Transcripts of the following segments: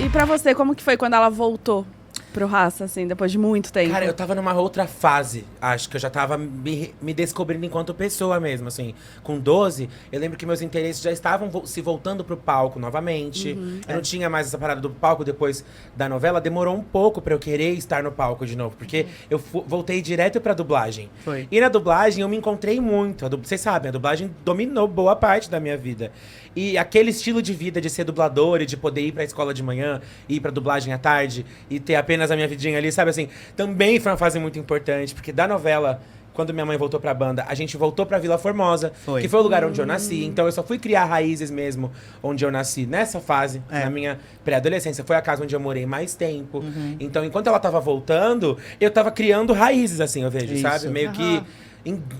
E pra você, como que foi quando ela voltou pro Raça, assim, depois de muito tempo? Cara, eu tava numa outra fase. Acho que eu já tava me descobrindo enquanto pessoa mesmo, assim. Com 12, eu lembro que meus interesses já estavam se voltando pro palco novamente. Eu não tinha mais essa parada do palco depois da novela. Demorou um pouco pra eu querer estar no palco de novo. Porque eu voltei direto pra dublagem. Foi. E na dublagem eu me encontrei muito. Vocês sabem, a dublagem dominou boa parte da minha vida. E aquele estilo de vida de ser dublador e de poder ir pra escola de manhã, ir pra dublagem à tarde e ter apenas a minha vidinha ali, sabe assim? Também foi uma fase muito importante, porque da novela, quando minha mãe voltou pra banda, a gente voltou pra Vila Formosa, que foi o lugar onde eu nasci. Então eu só fui criar raízes mesmo onde eu nasci nessa fase, na minha pré-adolescência. Foi a casa onde eu morei mais tempo. Então, enquanto ela tava voltando, eu tava criando raízes, assim, eu vejo, sabe? Meio que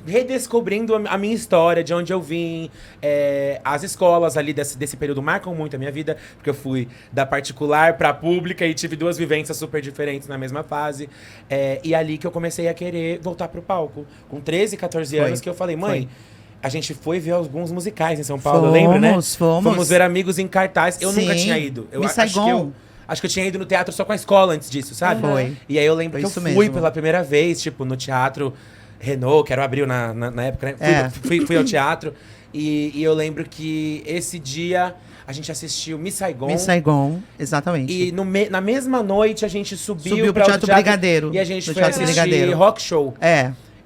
redescobrindo a minha história, de onde eu vim. As escolas ali desse período marcam muito a minha vida, porque eu fui da particular pra pública e tive duas vivências super diferentes na mesma fase. E ali que eu comecei a querer voltar pro palco. Com 13, 14 anos, que eu falei, mãe... A gente foi ver alguns musicais em São Paulo, lembra, né? Fomos ver Amigos em cartaz. Eu nunca tinha ido. Eu acho que eu tinha ido no teatro só com a escola antes disso, sabe? Foi. E aí eu lembro que eu fui pela primeira vez, tipo, no teatro Renault, que era o Abril na época, né? Fui ao teatro. E eu lembro que esse dia a gente assistiu Miss Saigon. Miss Saigon, exatamente. E na mesma noite a gente subiu pro Teatro Brigadeiro. E a gente foi assistir Rock Show.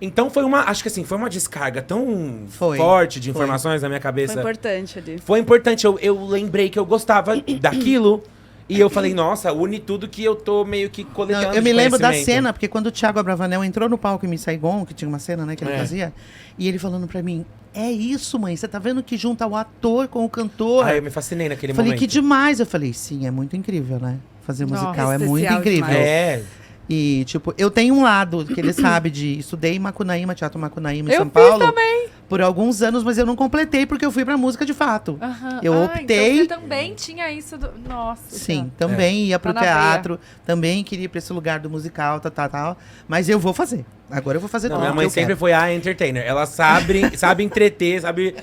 Então acho que assim, foi uma descarga tão forte de informações na minha cabeça. Foi importante ali. Foi importante, eu lembrei que eu gostava daquilo. E eu falei, nossa, une tudo que eu tô meio que coletando. Não, eu me lembro da cena, porque quando o Thiago Abravanel entrou no palco em Miss Saigon, que tinha uma cena, né, que ele fazia, e ele falando pra mim, é isso, mãe, você tá vendo que junta o ator com o cantor? Eu me fascinei naquele momento. Falei, que demais. Eu falei, sim, é muito incrível, né? Fazer musical é muito incrível. Demais. E, tipo, eu tenho um lado que ele sabe de... Estudei em Macunaíma, Teatro Macunaíma, em São Paulo. Eu fiz também. Por alguns anos, mas eu não completei porque eu fui pra música de fato. Eu optei... Então você também tinha isso do... Nossa. Sim, também ia pro teatro. Também queria ir pra esse lugar do musical, tal. Mas eu vou fazer. Agora eu vou fazer tudo. Minha mãe sempre foi a entertainer. Ela sabe entreter, sabe,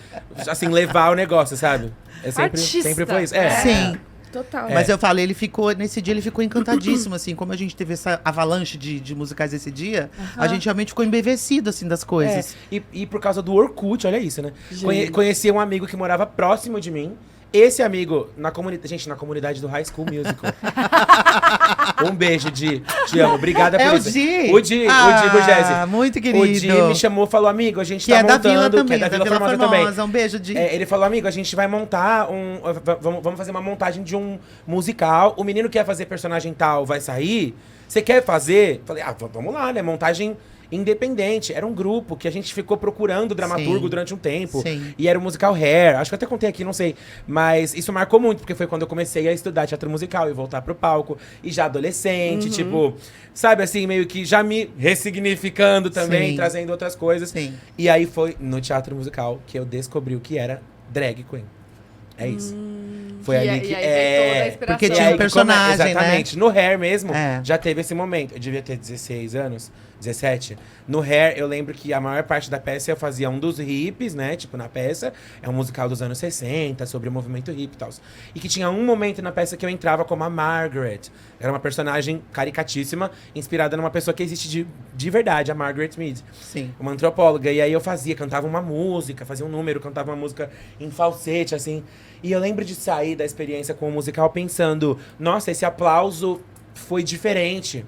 assim, levar o negócio, sabe? Sempre foi isso. Sim. Total. Mas eu falei, nesse dia ele ficou encantadíssimo, assim, como a gente teve essa avalanche de musicais esse dia, a gente realmente ficou embevecido, assim, das coisas. E por causa do Orkut, olha isso, né? Conheci um amigo que morava próximo de mim. Esse amigo, na comunidade do High School Musical. Um beijo, Di. Te amo. Obrigada por isso. O Di Burgesi. Muito querido. O Di me chamou e falou, amigo, a gente tá montando... Que é da Vila Formosa também. Um beijo, Di. Ele falou, amigo, a gente vai montar vamos fazer uma montagem de um musical. O menino quer fazer personagem tal, vai sair. Você quer fazer? Falei, vamos lá, né? Montagem independente. Era um grupo que a gente ficou procurando dramaturgo durante um tempo. E era o musical Hair. Acho que eu até contei aqui, não sei. Mas isso marcou muito, porque foi quando eu comecei a estudar teatro musical e voltar pro palco. E já adolescente, tipo... Sabe, assim, meio que já me ressignificando também, trazendo outras coisas. E aí foi no teatro musical que eu descobri o que era drag queen. É isso. Foi ali que... Porque tinha um personagem, exatamente. No Hair mesmo, já teve esse momento. Eu devia ter 16 anos, 17. No Hair, eu lembro que a maior parte da peça eu fazia um dos hips, né? Tipo, na peça. É um musical dos anos 60, sobre o movimento hippie e tal. E que tinha um momento na peça que eu entrava como a Margaret. Era uma personagem caricatíssima, inspirada numa pessoa que existe de verdade, a Margaret Mead. Uma antropóloga. E aí eu cantava uma música, fazia um número, cantava uma música em falsete, assim. E eu lembro de sair da experiência com o musical pensando, nossa, esse aplauso foi diferente.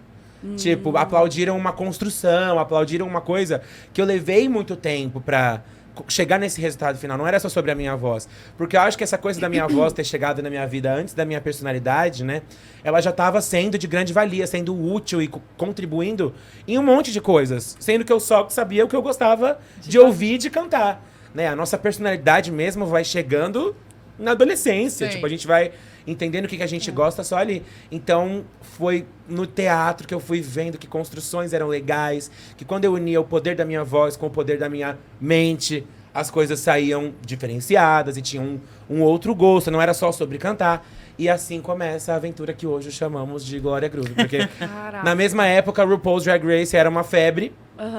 Tipo, aplaudiram uma construção, aplaudiram uma coisa que eu levei muito tempo pra chegar nesse resultado final. Não era só sobre a minha voz. Porque eu acho que essa coisa da minha voz ter chegado na minha vida antes da minha personalidade, né? Ela já estava sendo de grande valia, sendo útil e contribuindo em um monte de coisas. Sendo que eu só sabia o que eu gostava de ouvir e de cantar. Né? A nossa personalidade mesmo vai chegando na adolescência. Tipo, a gente vai entendendo o que a gente gosta só ali. Então, foi no teatro que eu fui vendo que construções eram legais, que quando eu unia o poder da minha voz com o poder da minha mente, as coisas saíam diferenciadas e tinham um outro gosto, não era só sobre cantar. E assim começa a aventura que hoje chamamos de Glória Groove. Porque na mesma época, RuPaul's Drag Race era uma febre.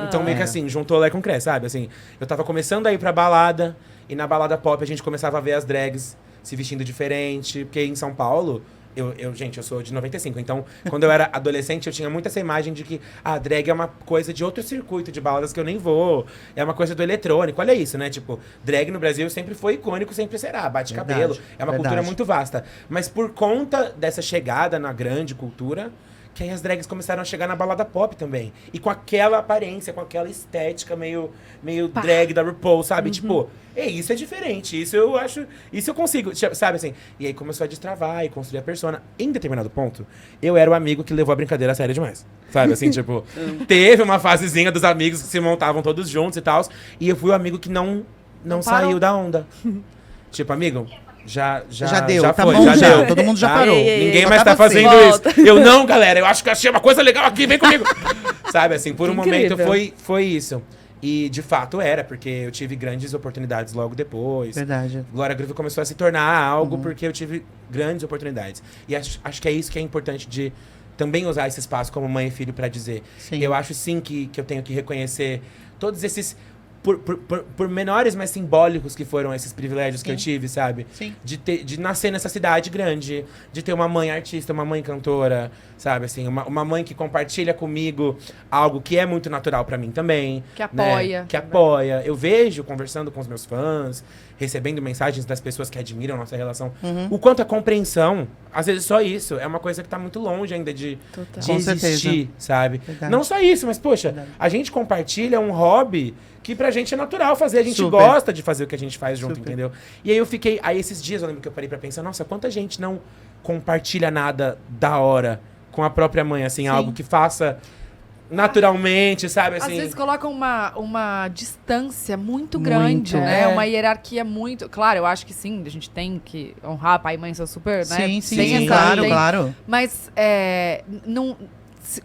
Então, meio que assim, juntou Lé com Cré, sabe? Assim, eu tava começando a ir pra balada, e na balada pop a gente começava a ver as drags se vestindo diferente. Porque em São Paulo, Gente, eu sou de 95, então quando eu era adolescente eu tinha muito essa imagem de que a drag é uma coisa de outro circuito de baladas que eu nem vou, é uma coisa do eletrônico, olha isso, né? Tipo, drag no Brasil sempre foi icônico, sempre será, bate cabelo, é uma cultura muito vasta. Mas por conta dessa chegada na grande cultura, que aí as drags começaram a chegar na balada pop também. E com aquela aparência, com aquela estética meio drag da RuPaul, sabe? Tipo, isso é diferente. Isso eu acho... Isso eu consigo, sabe assim? E aí começou a destravar e construir a persona. Em determinado ponto, eu era o amigo que levou a brincadeira a sério demais. Sabe, assim, tipo... Teve uma fasezinha dos amigos que se montavam todos juntos e tal. E eu fui o amigo que não saiu da onda. Tipo, amigo... Já deu, já foi, bom, já deu. Todo mundo já parou. Ninguém mais tá fazendo isso. Eu não, galera, eu acho que achei uma coisa legal aqui, vem comigo. Sabe, assim, por um momento foi isso. E, de fato, era, porque eu tive grandes oportunidades logo depois. Verdade. Glória Groove começou a se tornar algo porque eu tive grandes oportunidades. E acho que é isso que é importante de também usar esse espaço como mãe e filho pra dizer. Sim. Eu acho, sim, que eu tenho que reconhecer todos esses... Por menores, mas simbólicos que foram esses privilégios que eu tive, sabe? Sim. De nascer nessa cidade grande, de ter uma mãe artista, uma mãe cantora, sabe? Assim, uma mãe que compartilha comigo algo que é muito natural pra mim também. Que apoia. Né? Que apoia. Eu vejo, conversando com os meus fãs, recebendo mensagens das pessoas que admiram nossa relação, o quanto a compreensão, às vezes só isso, é uma coisa que tá muito longe ainda de existir, sabe? Verdade. Não só isso, mas, poxa, a gente compartilha um hobby que pra gente é natural fazer. A gente gosta de fazer o que a gente faz junto, entendeu? E aí eu fiquei... Aí esses dias eu lembro que eu parei pra pensar, nossa, quanta gente não compartilha nada da hora com a própria mãe, assim, algo que faça naturalmente, sabe? Assim, às vezes colocam uma distância muito grande, né? Uma hierarquia muito... Claro, eu acho que sim, a gente tem que honrar pai e mãe, são super, né? Sim, claro. Mas não...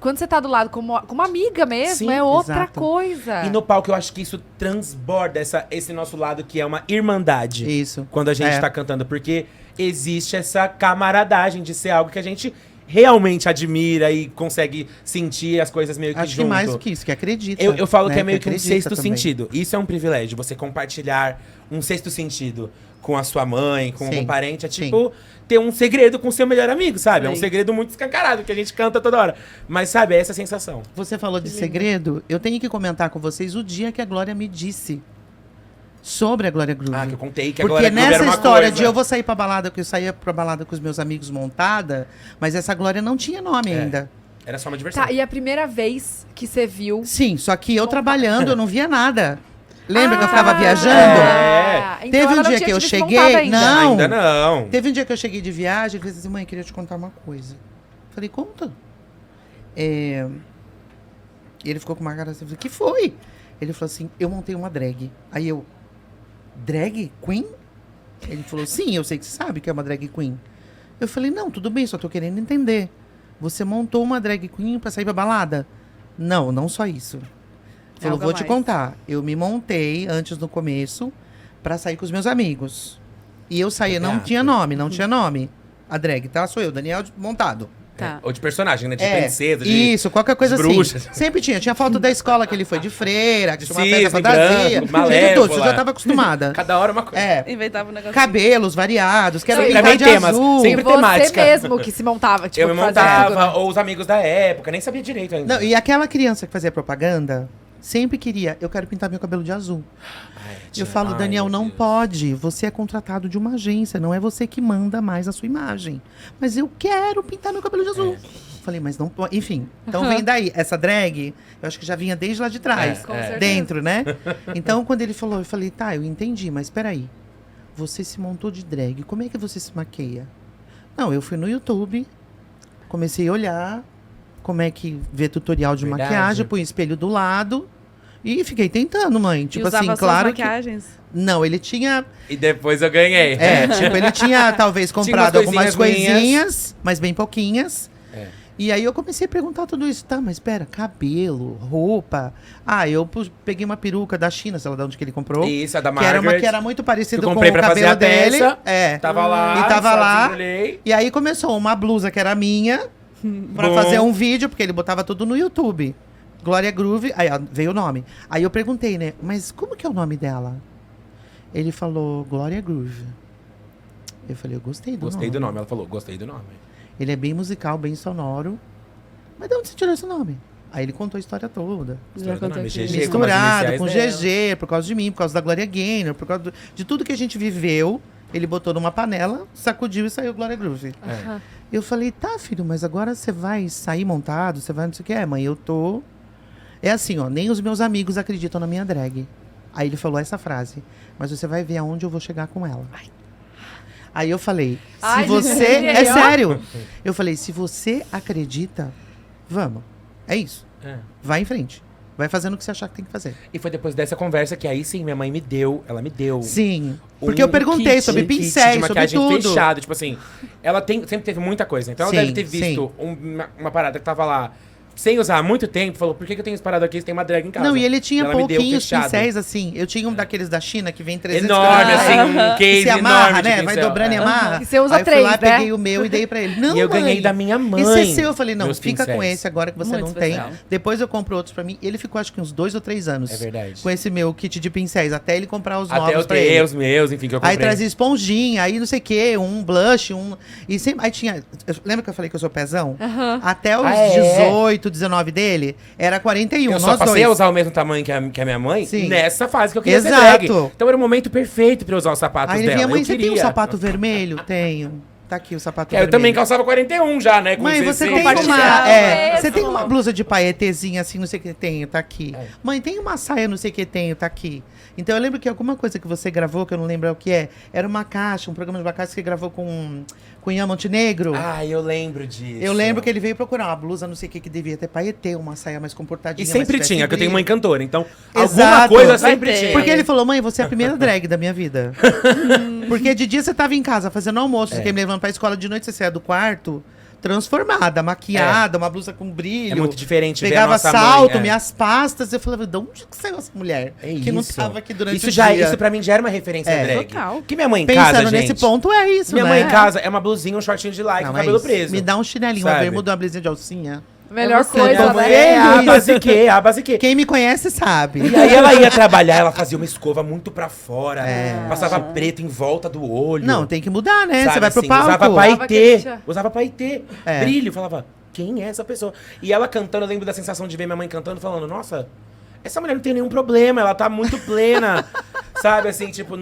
Quando você tá do lado como amiga mesmo, é outra coisa. E no palco eu acho que isso transborda esse nosso lado que é uma irmandade. Isso. Quando a gente tá cantando, porque existe essa camaradagem de ser algo que a gente realmente admira e consegue sentir as coisas meio que acho junto. que mais do que isso, que acredita. Eu falo, né, que é meio que um sexto sentido. Isso é um privilégio, você compartilhar um sexto sentido com a sua mãe, com um parente. É tipo ter um segredo com o seu melhor amigo, sabe? É um segredo muito escancarado, que a gente canta toda hora. Mas, sabe, é essa sensação. Você falou de segredo, eu tenho que comentar com vocês o dia que a Glória me disse sobre a Glória Groove. Ah, que eu contei que porque a Glória Groove era uma história coisa. de eu vou sair pra balada, que eu saía pra balada com os meus amigos montada, mas essa Glória não tinha nome ainda. Era só uma diversão. Tá, e a primeira vez que você viu... Sim, só que eu trabalhando, eu não via nada. Lembra que eu ficava viajando? Então Teve um ela não dia tinha que eu te cheguei... desmontado ainda. Não. Ainda não. Teve um dia que eu cheguei de viagem e falei assim, mãe, queria te contar uma coisa. Falei, conta. E ele ficou com uma cara assim, eu falei, que foi? Ele falou assim, eu montei uma drag. Aí eu, drag queen? Ele falou, sim, eu sei que você sabe que é uma drag queen. Eu falei, não, tudo bem, só tô querendo entender. Você montou uma drag queen pra sair pra balada? Não, não só isso. Falou, vou te contar. Eu me montei antes, no começo, pra sair com os meus amigos. E eu saía, não tinha nome. A drag, tá? Sou eu, Daniel montado. Tá. Ou de personagem, né? De princesa, de isso, qualquer coisa de assim. bruxas. Sempre tinha. Tinha foto da escola que ele foi de freira, que De tinha uma festa cisne fantasia. branco, Tinha de tudo, malévola. eu já tava acostumada. Cada hora uma coisa. Inventava um negócio. Cabelos variados, quero Sim, pintar também de temas. azul. Sempre Você temática. mesmo que se montava, tipo, Eu me que fazia tudo, montava, né? ou os amigos da época, nem sabia direito ainda. Não, e aquela criança que fazia propaganda, sempre queria, eu quero pintar meu cabelo de azul. Eu falo, Daniel, não pode. Você é contratado de uma agência, não é você que manda mais a sua imagem. Mas eu quero pintar meu cabelo de azul. Falei, mas não pode. Enfim, então vem daí. Essa drag, eu acho que já vinha desde lá de trás. Com certeza. Dentro, né? Então, quando ele falou, eu falei, tá, eu entendi, mas peraí. Você se montou de drag, como é que você se maqueia? Não, eu fui no YouTube, comecei a olhar como é que vê tutorial de Verdade. maquiagem, põe o espelho do lado. E fiquei tentando, mãe. Tipo e usava assim, suas claro que... maquiagens. Não, ele tinha... E depois eu ganhei. Tipo, ele tinha talvez comprado umas algumas coisinhas coisinhas, mas bem pouquinhas. É. E aí eu comecei a perguntar tudo isso. Tá, mas espera, cabelo, roupa. Ah, eu peguei uma peruca da China, sei lá de onde que ele comprou. Isso, a da Que era, Margaret. que era muito parecido que eu com comprei o pra fazer cabelo a dele. peça. Tava lá. E tava só lá. desembrulhei. E aí começou uma blusa que era minha, pra Bom. fazer um vídeo, porque ele botava tudo no YouTube. Glória Groove, aí ó, veio o nome. Aí eu perguntei, né, mas como que é o nome dela? Ele falou, Glória Groove. Eu falei, eu gostei do nome. Gostei do nome. Ela falou, gostei do nome. Ele é bem musical, bem sonoro. Mas de onde você tirou esse nome? Aí ele contou a história toda. Misturado com GG, por causa de mim, por causa da Gloria Gaynor, por causa de tudo que a gente viveu. Ele botou numa panela, sacudiu e saiu Gloria Groove. Eu falei, tá, filho, mas agora você vai sair montado? Você vai não sei o que? Mãe, eu tô... É assim, ó, nem os meus amigos acreditam na minha drag. Aí ele falou essa frase. Mas você vai ver aonde eu vou chegar com ela. Aí eu falei, se você... É sério. Eu falei, se você acredita, vamos. É isso. Vai em frente. Vai fazendo o que você achar que tem que fazer. E foi depois dessa conversa que aí sim, minha mãe ela me deu. Sim. Porque eu perguntei sobre pincéis, sobre tudo. Fechado, tipo assim, ela sempre teve muita coisa. Então ela deve ter visto uma parada que tava lá sem usar há muito tempo, falou, por que eu tenho esse parado aqui se tem uma drag em casa? Não, e ele tinha pouquinhos pincéis, assim. Eu tinha um daqueles da China que vem 300 enorme, assim, um case se amarra, enorme né? Vai dobrando e amarra. E você usa aí eu fui lá, peguei o meu e dei pra ele. Não, e eu ganhei da minha mãe. Esse é seu. Eu falei, não, fica com esse agora que você Muito não especial. tem. Depois eu compro outros pra mim. Ele ficou, acho que uns 2 ou 3 anos. É verdade. Com esse meu kit de pincéis, até ele comprar os até novos pra ele. Até os meus, enfim, que eu comprei. Aí trazia esponjinha, aí não sei o quê, um blush, E sempre, aí tinha... Lembra que eu falei que eu sou pezão? Até os 18, 19 dele, era 41. Eu só passei a usar o mesmo tamanho que a minha mãe. Sim. Nessa fase que eu queria ser drag. Então era o momento perfeito pra eu usar os sapatos dela. Aí minha mãe, você tem um sapato vermelho? Tenho. Tá aqui o sapato vermelho. Eu também calçava 41 já, né? Com mãe, você tem você tem uma blusa de paetezinha assim, não sei o que tenho, tá aqui. Mãe, tem uma saia, não sei o que tenho, tá aqui. Então eu lembro que alguma coisa que você gravou, que eu não lembro o que é, era uma caixa, um programa de uma caixa que você gravou com Ian Montenegro. Ah, eu lembro disso. Eu lembro que ele veio procurar uma blusa, não sei o que devia ter paetê, uma saia mais comportadinha. E sempre tinha, que eu tenho mãe cantora, então exato, alguma coisa sempre tinha. Porque ele falou, mãe, você é a primeira drag da minha vida. Porque de dia você tava em casa fazendo almoço, você me levando pra escola, de noite você saia do quarto... transformada, maquiada, uma blusa com brilho. É muito diferente. Pegava ver a nossa salto, mãe, minhas pastas. Eu falava, de onde que saiu essa mulher? Que não tava aqui durante o dia. Isso pra mim já era uma referência drag. Total. Que minha mãe em Pensando casa, gente... nesse ponto, é isso, minha mãe em casa é uma blusinha, um shortinho de lycra, com o cabelo preso. Me dá um chinelinho, uma bermuda, uma blusinha de alcinha. Melhor coisa, né? A basique. Quem me conhece sabe. E aí ela ia trabalhar, ela fazia uma escova muito pra fora. Passava preto em volta do olho. Não, tem que mudar, né? Sabe, você vai pro assim, palco. Usava paetê. Brilho. Falava, quem é essa pessoa? E ela cantando, eu lembro da sensação de ver minha mãe cantando, falando, nossa... essa mulher não tem nenhum problema, ela tá muito plena. Sabe, assim, tipo,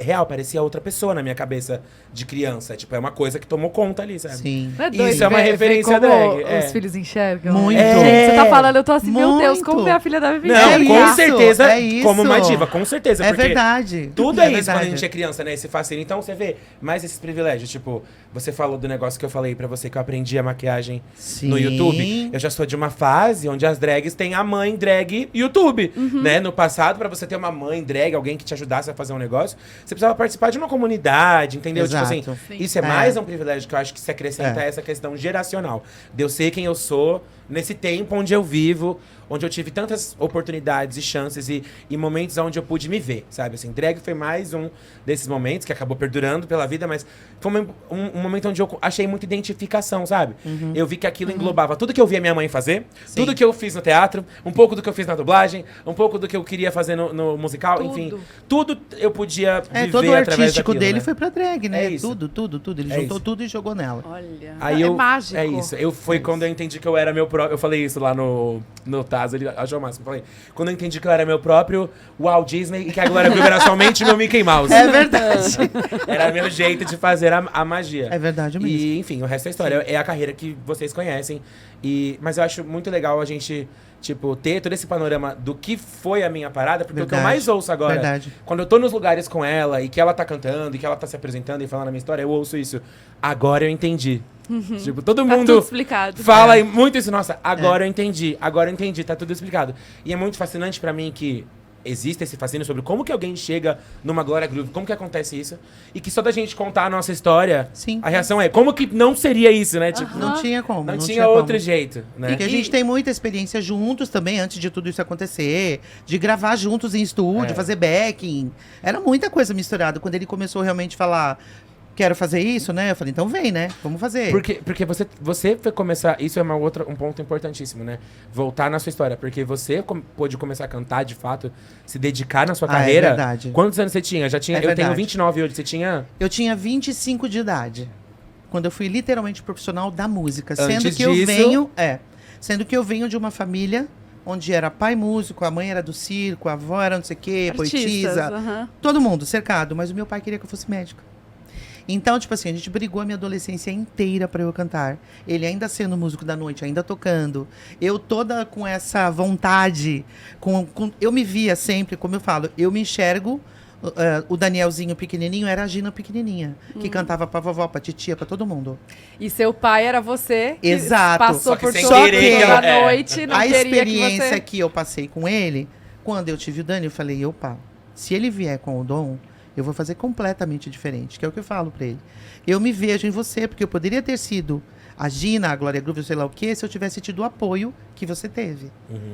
real, parecia outra pessoa na minha cabeça de criança. Tipo, é uma coisa que tomou conta ali, sabe? Sim. Não é doido, isso é uma referência drag. Os filhos enxergam. Muito. Gente, você tá falando, eu tô assim, meu Deus, como minha filha deve viver. Não, com certeza, isso. como uma diva, com certeza. É verdade. Tudo é isso quando a gente é criança, né? Esse fascínio. Então, você vê mais esses privilégios. Tipo, você falou do negócio que eu falei pra você, que eu aprendi a maquiagem no YouTube. Eu já sou de uma fase onde as drags têm a mãe drag YouTube, né? No passado, pra você ter uma mãe drag, alguém que te ajudasse a fazer um negócio, você precisava participar de uma comunidade, entendeu? Exato. Tipo assim, isso é mais um privilégio que eu acho que se acrescenta a essa questão geracional. De eu ser quem eu sou, nesse tempo onde eu vivo, onde eu tive tantas oportunidades e chances e momentos onde eu pude me ver, sabe? Assim, drag foi mais um desses momentos que acabou perdurando pela vida, mas foi um momento onde eu achei muita identificação, sabe? Eu vi que aquilo englobava tudo que eu via minha mãe fazer, tudo que eu fiz no teatro, um pouco do que eu fiz na dublagem, um pouco do que eu queria fazer no musical, enfim. Tudo eu podia viver todo o através artístico daquilo, dele né? foi pra drag, né? É isso. Tudo. Ele juntou tudo e jogou nela. Olha. Aí É mágico. É isso. Foi quando eu entendi que eu era meu próprio... Eu falei isso lá no Taz, ele achou o máximo. Eu falei, quando eu entendi que eu era meu próprio Walt Disney e que a Glória Groove era somente meu Mickey Mouse. É verdade. Era meu jeito de fazer a magia. É verdade mesmo. E, enfim, o resto é história. É a carreira que vocês conhecem. Mas eu acho muito legal a gente... Tipo, ter todo esse panorama do que foi a minha parada, porque o que eu mais ouço agora, quando eu tô nos lugares com ela e que ela tá cantando e que ela tá se apresentando e falando a minha história, eu ouço isso. Agora eu entendi. Tipo, todo Tá mundo tudo explicado. fala muito isso. Nossa, agora eu entendi, tá tudo explicado. E é muito fascinante pra mim que existe esse fascínio sobre como que alguém chega numa Glória Groove, como que acontece isso, e que só da gente contar a nossa história, a reação é, como que não seria isso, né? Tipo, não tinha como. Não tinha outro jeito, né? Porque a gente tem muita experiência juntos também, antes de tudo isso acontecer, de gravar juntos em estúdio, fazer backing. Era muita coisa misturada. Quando ele começou realmente a falar... quero fazer isso, né? Eu falei, então vem, né? Vamos fazer. Porque você foi começar... Isso é um ponto importantíssimo, né? Voltar na sua história. Porque você pôde começar a cantar, de fato, se dedicar na sua carreira. É verdade. Quantos anos você tinha? Eu tenho 29 hoje. Você tinha... Eu tinha 25 de idade. Quando eu fui literalmente profissional da música. Antes Sendo que eu disso- venho. Sendo que eu venho de uma família onde era pai músico, a mãe era do circo, a avó era não sei o quê, Artistas, poetisa. aham. Todo mundo cercado, mas o meu pai queria que eu fosse médica. Então, tipo assim, a gente brigou a minha adolescência inteira pra eu cantar. Ele ainda sendo músico da noite, ainda tocando. Eu toda com essa vontade. Eu me via sempre, como eu falo, eu me enxergo. O Danielzinho pequenininho era a Gina pequenininha. Que cantava pra vovó, pra titia, pra todo mundo. E seu pai era você que Exato. passou Só que por sem tudo querer, toda é. noite, não A queria que experiência você... que eu passei com ele, quando eu tive o Dani, eu falei, opa, se ele vier com o dom, eu vou fazer completamente diferente, que é o que eu falo pra ele. Eu me vejo em você, porque eu poderia ter sido a Gina, a Glória Groove, sei lá o quê, se eu tivesse tido o apoio que você teve.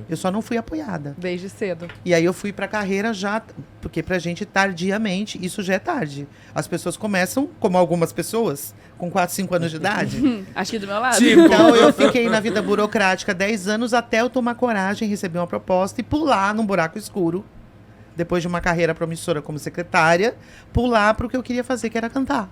Eu só não fui apoiada. Desde cedo. E aí eu fui pra carreira já, porque pra gente, tardiamente, isso já é tarde. As pessoas começam, como algumas pessoas, com 4, 5 anos de idade. Acho que do meu lado. Tipo, Então eu fiquei na vida burocrática 10 anos até eu tomar coragem, receber uma proposta e pular num buraco escuro. Depois de uma carreira promissora como secretária, pular pro que eu queria fazer, que era cantar.